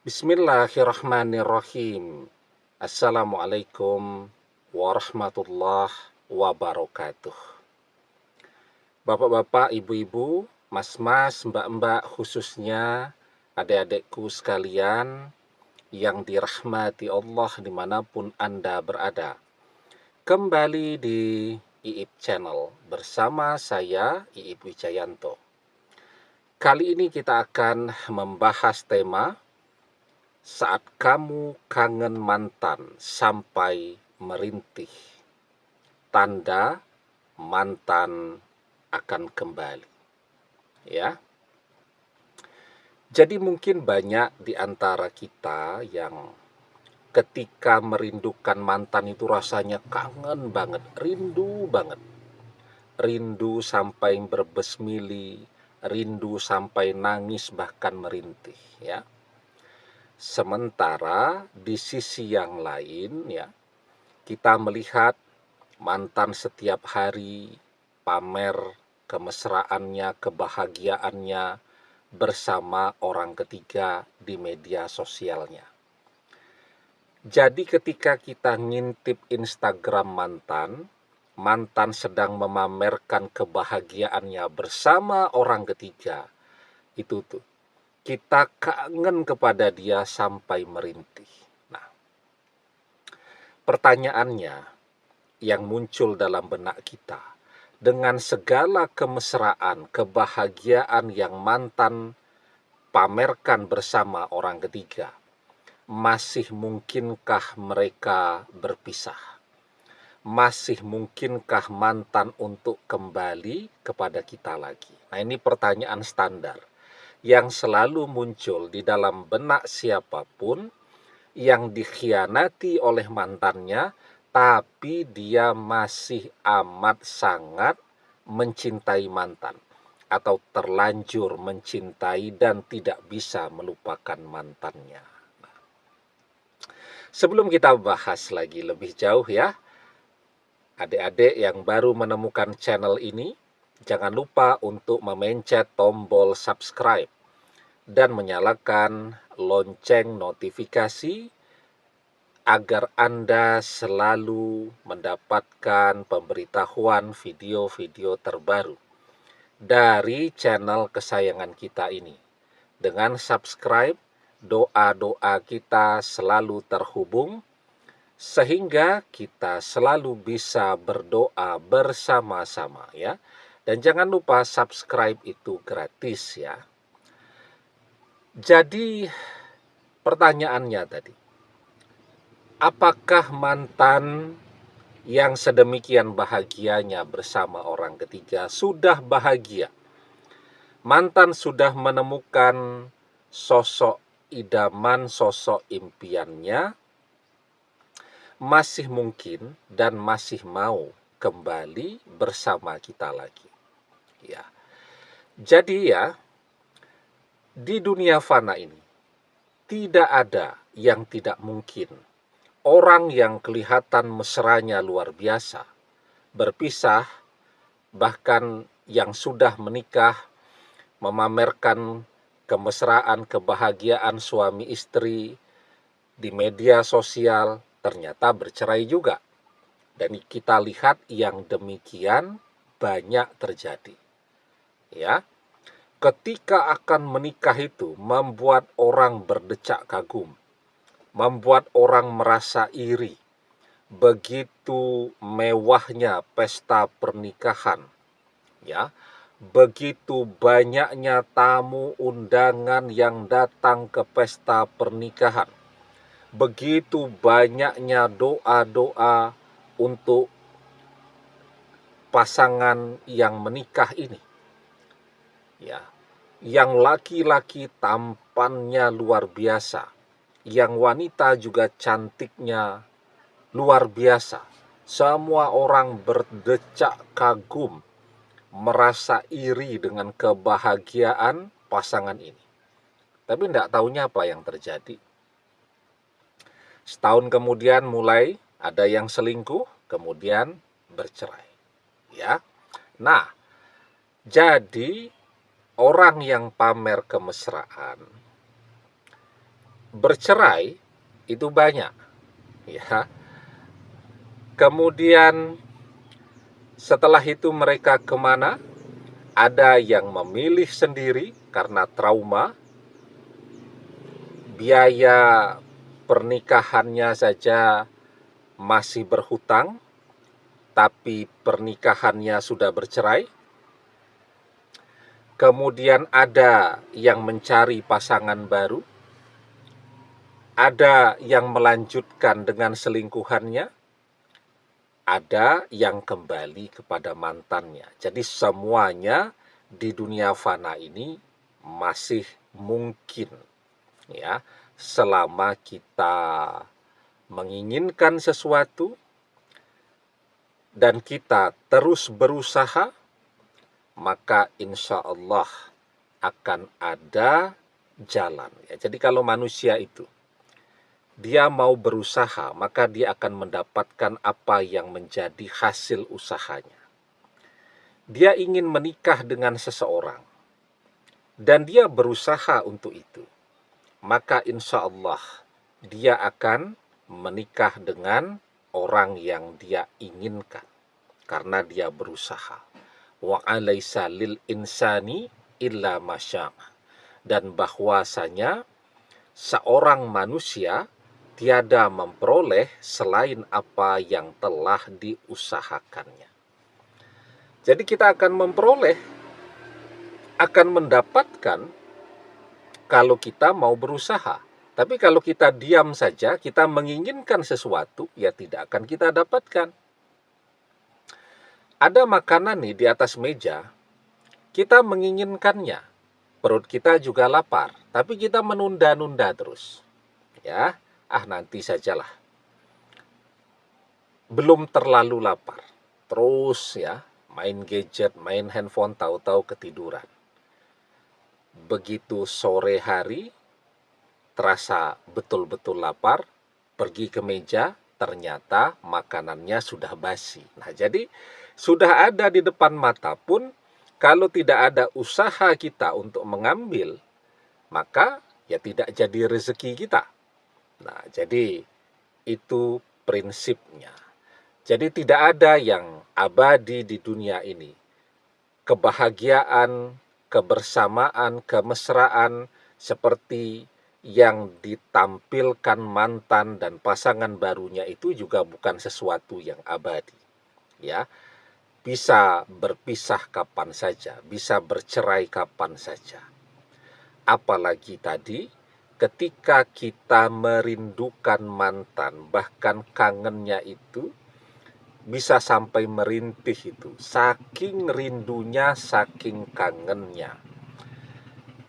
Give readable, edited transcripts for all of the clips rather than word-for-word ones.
Bismillahirrahmanirrahim. Assalamualaikum warahmatullahi wabarakatuh. Bapak-bapak, ibu-ibu, mas-mas, mbak-mbak, khususnya adik-adikku sekalian yang dirahmati Allah dimanapun Anda berada. Kembali di Iip Channel bersama saya, Iip Wijayanto. Kali ini kita akan membahas tema saat kamu kangen mantan sampai merintih, tanda mantan akan kembali. Ya. Jadi mungkin banyak di antara kita yang ketika merindukan mantan itu rasanya kangen banget, rindu banget. Rindu sampai berbesmili, rindu sampai nangis bahkan merintih, ya. Sementara di sisi yang lain, ya, kita melihat mantan setiap hari pamer kemesraannya, kebahagiaannya bersama orang ketiga di media sosialnya. Jadi ketika kita ngintip Instagram mantan sedang memamerkan kebahagiaannya bersama orang ketiga, itu tuh kita kangen kepada dia sampai merintih. Nah, pertanyaannya yang muncul dalam benak kita, dengan segala kemesraan, kebahagiaan yang mantan pamerkan bersama orang ketiga, masih mungkinkah mereka berpisah? Masih mungkinkah mantan untuk kembali kepada kita lagi? Nah, ini pertanyaan standar yang selalu muncul di dalam benak siapapun yang dikhianati oleh mantannya, tapi dia masih amat sangat mencintai mantan atau terlanjur mencintai dan tidak bisa melupakan mantannya. Sebelum kita bahas lagi lebih jauh, ya, adik-adik yang baru menemukan channel ini, jangan lupa untuk memencet tombol subscribe dan menyalakan lonceng notifikasi agar Anda selalu mendapatkan pemberitahuan video-video terbaru dari channel kesayangan kita ini. Dengan subscribe, doa-doa kita selalu terhubung, sehingga kita selalu bisa berdoa bersama-sama, ya. Dan jangan lupa subscribe itu gratis, ya. Jadi pertanyaannya tadi, apakah mantan yang sedemikian bahagianya bersama orang ketiga sudah bahagia? Mantan sudah menemukan sosok idaman, sosok impiannya, masih mungkin dan masih mau kembali bersama kita lagi. Ya. Jadi ya, di dunia fana ini tidak ada yang tidak mungkin. Orang yang kelihatan mesranya luar biasa, berpisah, bahkan yang sudah menikah, memamerkan kemesraan, kebahagiaan suami istri di media sosial, ternyata bercerai juga. Dan kita lihat yang demikian banyak terjadi. Ya, ketika akan menikah itu membuat orang berdecak kagum, membuat orang merasa iri. Begitu mewahnya pesta pernikahan, ya, begitu banyaknya tamu undangan yang datang ke pesta pernikahan, begitu banyaknya doa-doa untuk pasangan yang menikah ini, ya, yang laki-laki tampannya luar biasa, yang wanita juga cantiknya luar biasa. Semua orang berdecak kagum, merasa iri dengan kebahagiaan pasangan ini. Tapi tidak tahunya apa yang terjadi. Setahun kemudian mulai ada yang selingkuh, kemudian bercerai. Ya. Nah, jadi orang yang pamer kemesraan bercerai itu banyak, ya. Kemudian setelah itu mereka kemana? Ada yang memilih sendiri karena trauma, biaya pernikahannya saja masih berhutang, tapi pernikahannya sudah bercerai. Kemudian ada yang mencari pasangan baru, ada yang melanjutkan dengan selingkuhannya, ada yang kembali kepada mantannya. Jadi semuanya di dunia fana ini masih mungkin, ya, selama kita menginginkan sesuatu dan kita terus berusaha, maka insya Allah akan ada jalan. Ya, jadi kalau manusia itu dia mau berusaha, maka dia akan mendapatkan apa yang menjadi hasil usahanya. Dia ingin menikah dengan seseorang, dan dia berusaha untuk itu, maka insya Allah dia akan menikah dengan orang yang dia inginkan, karena dia berusaha. Wa alaysa lil insani illa masya'. Dan bahwasanya seorang manusia tiada memperoleh selain apa yang telah diusahakannya. Jadi kita akan memperoleh, akan mendapatkan kalau kita mau berusaha. Tapi kalau kita diam saja, kita menginginkan sesuatu, ya tidak akan kita dapatkan. Ada makanan nih di atas meja, kita menginginkannya, perut kita juga lapar, tapi kita menunda-nunda terus. Ya, nanti sajalah. Belum terlalu lapar. Terus ya, main gadget, main handphone, tahu-tahu ketiduran. Begitu sore hari, terasa betul-betul lapar, pergi ke meja, ternyata makanannya sudah basi. Nah, jadi sudah ada di depan mata pun, kalau tidak ada usaha kita untuk mengambil, maka ya tidak jadi rezeki kita. Nah, jadi itu prinsipnya. Jadi tidak ada yang abadi di dunia ini. Kebahagiaan, kebersamaan, kemesraan seperti yang ditampilkan mantan dan pasangan barunya itu juga bukan sesuatu yang abadi. Ya, bisa berpisah kapan saja, bisa bercerai kapan saja. Apalagi tadi ketika kita merindukan mantan, bahkan kangennya itu bisa sampai merintih itu, saking rindunya, saking kangennya.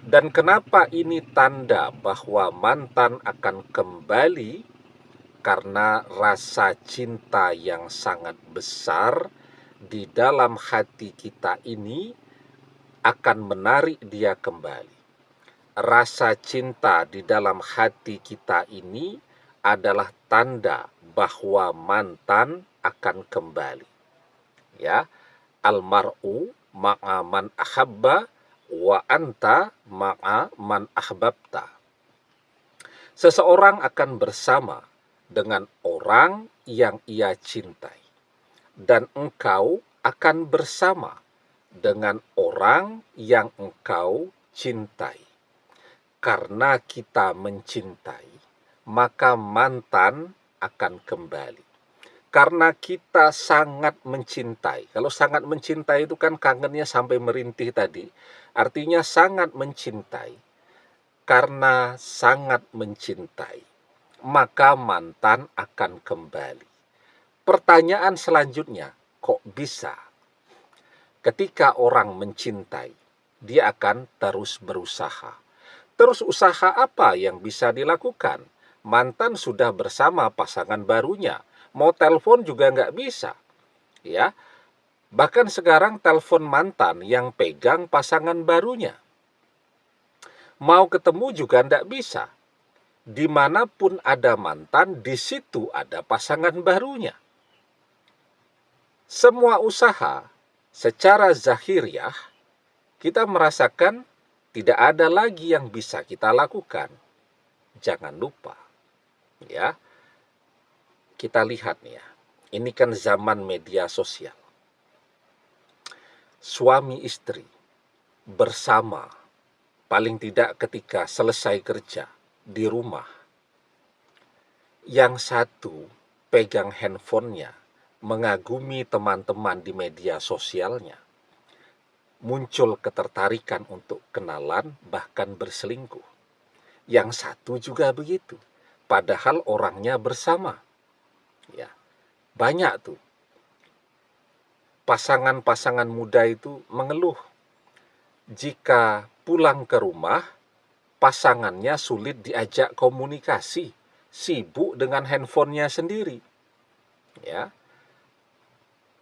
Dan kenapa ini tanda bahwa mantan akan kembali? Karena rasa cinta yang sangat besar di dalam hati kita ini akan menarik dia kembali. Rasa cinta di dalam hati kita ini adalah tanda bahwa mantan akan kembali. Ya, almar'u ma'a man ahabba wa anta ma'a man ahbabta. Seseorang akan bersama dengan orang yang ia cintai, dan engkau akan bersama dengan orang yang engkau cintai. Karena kita mencintai, maka mantan akan kembali. Karena kita sangat mencintai. Kalau sangat mencintai itu kan kangennya sampai merintih tadi. Artinya sangat mencintai. Karena sangat mencintai, maka mantan akan kembali. Pertanyaan selanjutnya, kok bisa? Ketika orang mencintai, dia akan terus berusaha. Terus usaha apa yang bisa dilakukan? Mantan sudah bersama pasangan barunya. Mau telepon juga nggak bisa. Ya, bahkan sekarang telepon mantan yang pegang pasangan barunya. Mau ketemu juga nggak bisa. Dimanapun ada mantan, di situ ada pasangan barunya. Semua usaha secara zahiriah kita merasakan tidak ada lagi yang bisa kita lakukan. jangan lupa ya, kita lihat nih ya, ini kan zaman media sosial. Suami istri bersama, paling tidak ketika selesai kerja di rumah, yang satu pegang handphonenya, mengagumi teman-teman di media sosialnya, muncul ketertarikan untuk kenalan, bahkan berselingkuh. Yang satu juga begitu, padahal orangnya bersama. Ya, banyak tuh pasangan-pasangan muda itu mengeluh jika pulang ke rumah, pasangannya sulit diajak komunikasi, sibuk dengan handphonenya sendiri. Ya,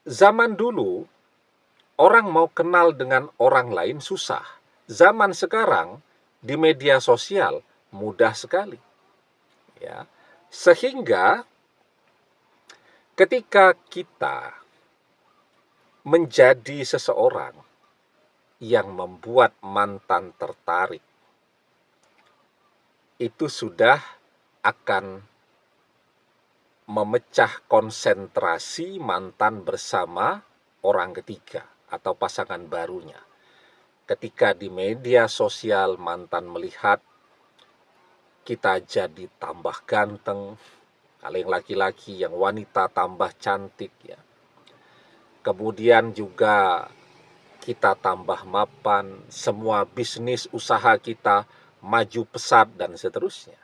zaman dulu orang mau kenal dengan orang lain susah. Zaman sekarang di media sosial mudah sekali. Ya, sehingga ketika kita menjadi seseorang yang membuat mantan tertarik, itu sudah akan memecah konsentrasi mantan bersama orang ketiga atau pasangan barunya. Ketika di media sosial mantan melihat kita jadi tambah ganteng, kalau yang laki-laki, yang wanita tambah cantik ya. Kemudian juga kita tambah mapan, semua bisnis usaha kita maju pesat dan seterusnya.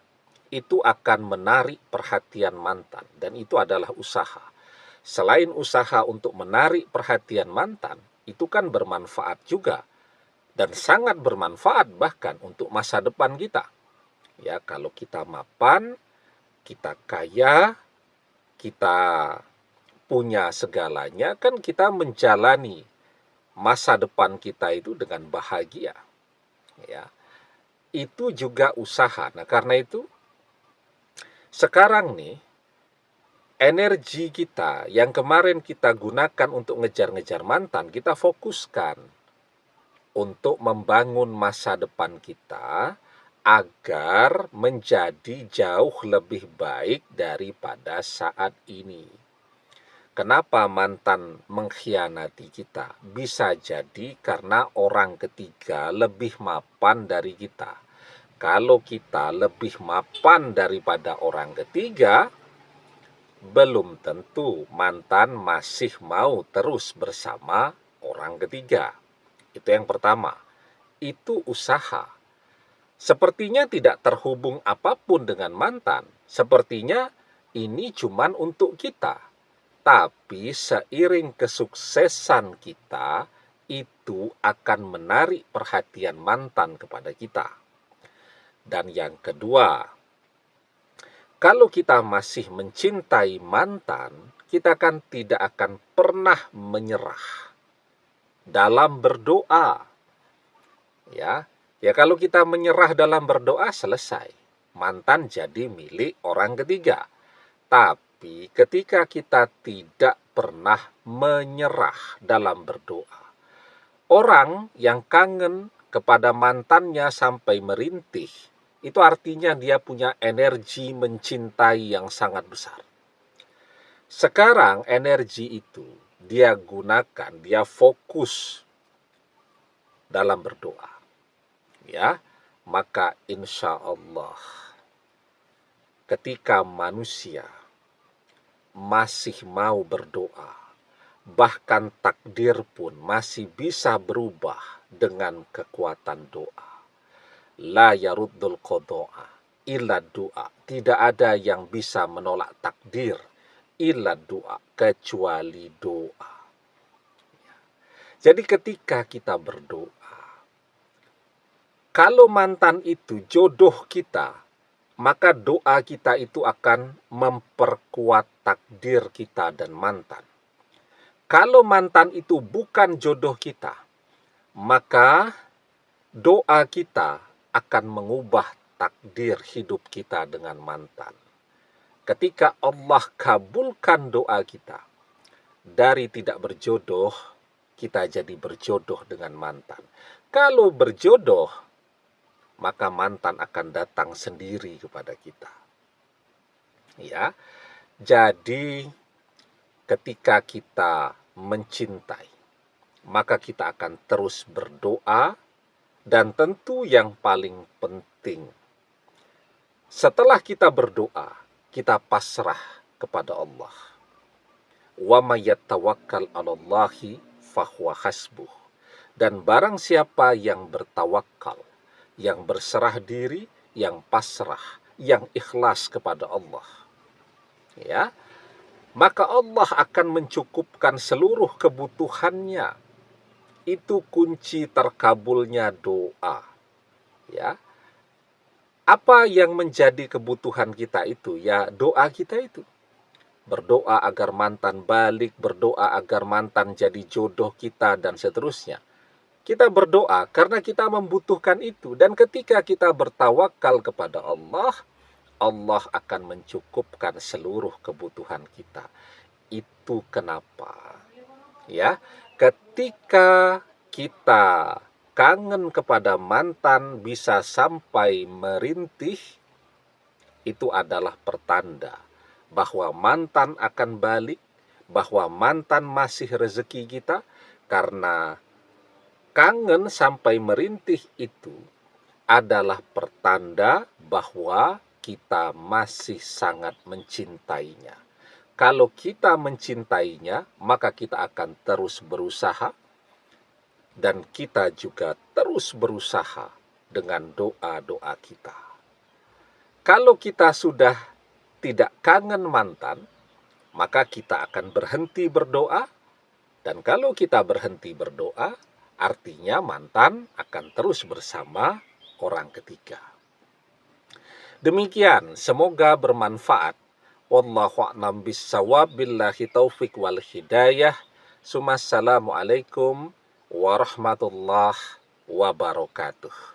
Itu akan menarik perhatian mantan, dan itu adalah usaha. Selain usaha untuk menarik perhatian mantan, itu kan bermanfaat juga, dan sangat bermanfaat bahkan untuk masa depan kita. Ya, kalau kita mapan, kita kaya, kita punya segalanya, kan kita menjalani masa depan kita itu dengan bahagia. Ya, itu juga usaha. Nah, karena itu sekarang nih, energi kita yang kemarin kita gunakan untuk ngejar-ngejar mantan, kita fokuskan untuk membangun masa depan kita agar menjadi jauh lebih baik daripada saat ini. Kenapa mantan mengkhianati kita? Bisa jadi karena orang ketiga lebih mapan dari kita. Kalau kita lebih mapan daripada orang ketiga, belum tentu mantan masih mau terus bersama orang ketiga. Itu yang pertama. Itu usaha. Sepertinya tidak terhubung apapun dengan mantan. Sepertinya ini cuman untuk kita. Tapi seiring kesuksesan kita, itu akan menarik perhatian mantan kepada kita. Dan yang kedua, kalau kita masih mencintai mantan, kita kan tidak akan pernah menyerah dalam berdoa. Ya, kalau kita menyerah dalam berdoa, selesai. Mantan jadi milik orang ketiga. Tapi ketika kita tidak pernah menyerah dalam berdoa, orang yang kangen kepada mantannya sampai merintih, itu artinya dia punya energi mencintai yang sangat besar. Sekarang energi itu dia gunakan, dia fokus dalam berdoa. Ya, maka insya Allah ketika manusia masih mau berdoa, bahkan takdir pun masih bisa berubah dengan kekuatan doa. La yaruddul qada'a illa doa. Tidak ada yang bisa menolak takdir illa doa, kecuali doa. Jadi ketika kita berdoa, kalau mantan itu jodoh kita, maka doa kita itu akan memperkuat takdir kita dan mantan. Kalau mantan itu bukan jodoh kita, maka doa kita akan mengubah takdir hidup kita dengan mantan. Ketika Allah kabulkan doa kita, dari tidak berjodoh, kita jadi berjodoh dengan mantan. Kalau berjodoh, maka mantan akan datang sendiri kepada kita. Ya, jadi ketika kita mencintai, maka kita akan terus berdoa, dan tentu yang paling penting, setelah kita berdoa, kita pasrah kepada Allah. Wa may yatawakkal 'alallahi fahuwa hasbuh. Dan barang siapa yang bertawakal, yang berserah diri, yang pasrah, yang ikhlas kepada Allah, ya, maka Allah akan mencukupkan seluruh kebutuhannya. Itu kunci terkabulnya doa. Ya, apa yang menjadi kebutuhan kita itu? Ya, doa kita itu. Berdoa agar mantan balik, berdoa agar mantan jadi jodoh kita, dan seterusnya. Kita berdoa karena kita membutuhkan itu. Dan ketika kita bertawakal kepada Allah, Allah akan mencukupkan seluruh kebutuhan kita. Itu kenapa, ya, ketika kita kangen kepada mantan bisa sampai merintih, itu adalah pertanda bahwa mantan akan balik, bahwa mantan masih rezeki kita. Karena kangen sampai merintih itu adalah pertanda bahwa kita masih sangat mencintainya. Kalau kita mencintainya, maka kita akan terus berusaha, dan kita juga terus berusaha dengan doa-doa kita. Kalau kita sudah tidak kangen mantan, maka kita akan berhenti berdoa, dan kalau kita berhenti berdoa, artinya mantan akan terus bersama orang ketiga. Demikian, semoga bermanfaat. Wallahu a'lam bissawab, billahi taufik wal hidayah. Assalamualaikum warahmatullahi wabarakatuh.